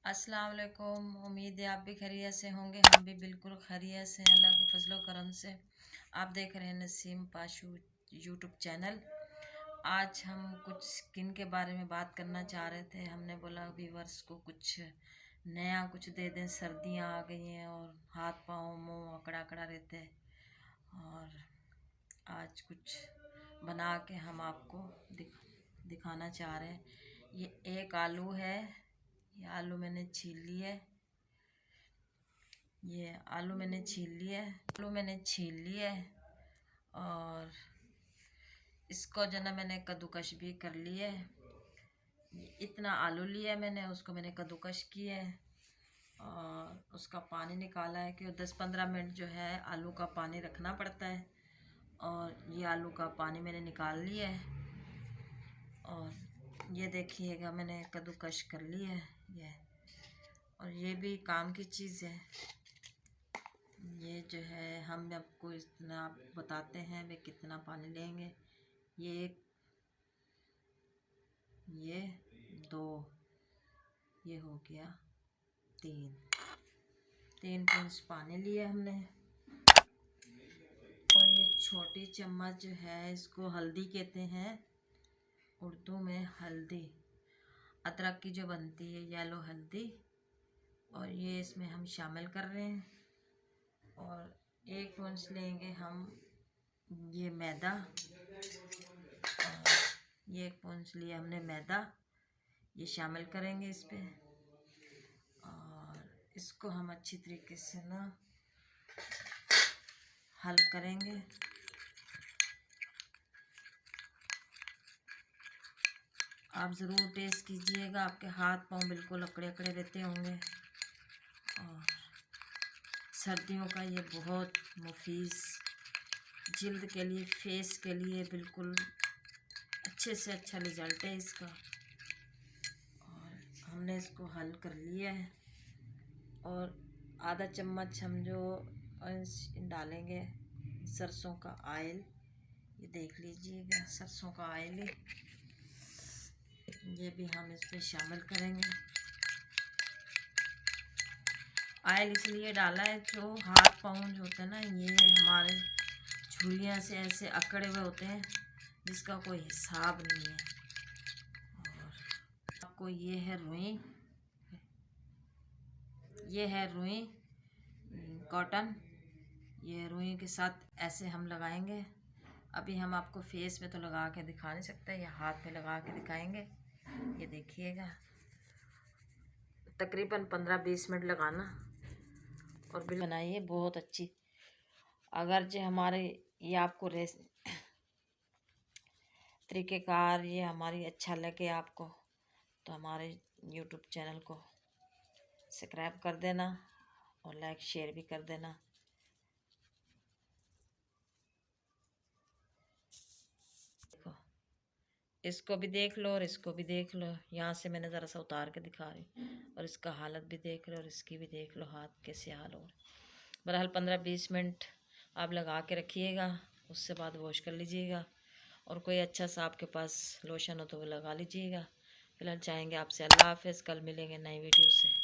अस्सलाम वालेकुम। उम्मीद है आप भी खैरियत से होंगे। हम भी बिल्कुल खैरियत से हैं, अल्लाह के फजलो करम से। आप देख रहे हैं नसीम पाशू यूट्यूब चैनल। आज हम कुछ स्किन के बारे में बात करना चाह रहे थे। हमने बोला व्यूवर्स को कुछ नया कुछ दे दें। सर्दियाँ आ गई हैं और हाथ पाँव मुँह अकड़ा अकड़ा रहते हैं, और आज कुछ बना के हम आपको दिखाना चाह रहे हैं। ये एक आलू है। ये आलू मैंने छील लिया है। ये आलू मैंने छील लिया है और इसको जो ना मैंने कद्दूकश भी कर लिया है। इतना आलू लिया है मैंने, उसको मैंने कद्दूकश किया है और उसका पानी निकाला है कि 10-15 मिनट जो है आलू का पानी रखना पड़ता है। और ये आलू का पानी मैंने निकाल लिया है और ये देखिएगा मैंने कद्दूकश कर लिया है ये। और ये भी काम की चीज़ है। ये जो है हम आपको इतना बताते हैं वे कितना पानी लेंगे। ये 2, ये हो गया 3 पिंच पानी लिया हमने। और ये छोटी चम्मच जो है इसको हल्दी कहते हैं उर्दू में। हल्दी अदरक की जो बनती है, येलो हल्दी, और ये इसमें हम शामिल कर रहे हैं। और 1 पिंच लेंगे हम ये मैदा। ये 1 पिंच लिया हमने मैदा, ये शामिल करेंगे इस पे। और इसको हम अच्छी तरीके से ना हल करेंगे। आप ज़रूर टेस्ट कीजिएगा, आपके हाथ पाँव बिल्कुल अकड़े अकड़े रहते होंगे। और सर्दियों का ये बहुत मुफीद, जिल्द के लिए, फेस के लिए बिल्कुल अच्छे से अच्छा रिज़ल्ट है इसका। और हमने इसको हल कर लिया है। और आधा चम्मच हम जो डालेंगे सरसों का ऑयल। ये देख लीजिएगा सरसों का ऑयल है, ये भी हम इसमें शामिल करेंगे। ऑयल इसलिए डाला है जो हाथ पाँव जो होते हैं ना, ये हमारे छुरियाँ से ऐसे अकड़े हुए होते हैं जिसका कोई हिसाब नहीं है। और आपको ये है रुई कॉटन। ये रुई के साथ ऐसे हम लगाएंगे। अभी हम आपको फेस में तो लगा के दिखा नहीं सकते, ये हाथ में लगा के दिखाएंगे। ये देखिएगा तकरीबन 15-20 मिनट लगाना और बिल बनाइए बहुत अच्छी। अगर जो हमारे ये आपको तरीक़ेकार ये हमारी अच्छा लगे आपको, तो हमारे यूट्यूब चैनल को सब्सक्राइब कर देना और लाइक शेयर भी कर देना। देखो, इसको भी देख लो और इसको भी देख लो। यहाँ से मैंने ज़रा सा उतार के दिखा रही, और इसका हालत भी देख लो और इसकी भी देख लो हाथ कैसे हाल हो। बहरहाल 15-20 मिनट आप लगा के रखिएगा, उससे बाद वॉश कर लीजिएगा। और कोई अच्छा सा आपके पास लोशन हो तो वो लगा लीजिएगा। फिलहाल चाहेंगे आपसे अल्लाह हाफ़िज़। कल मिलेंगे नई वीडियो से।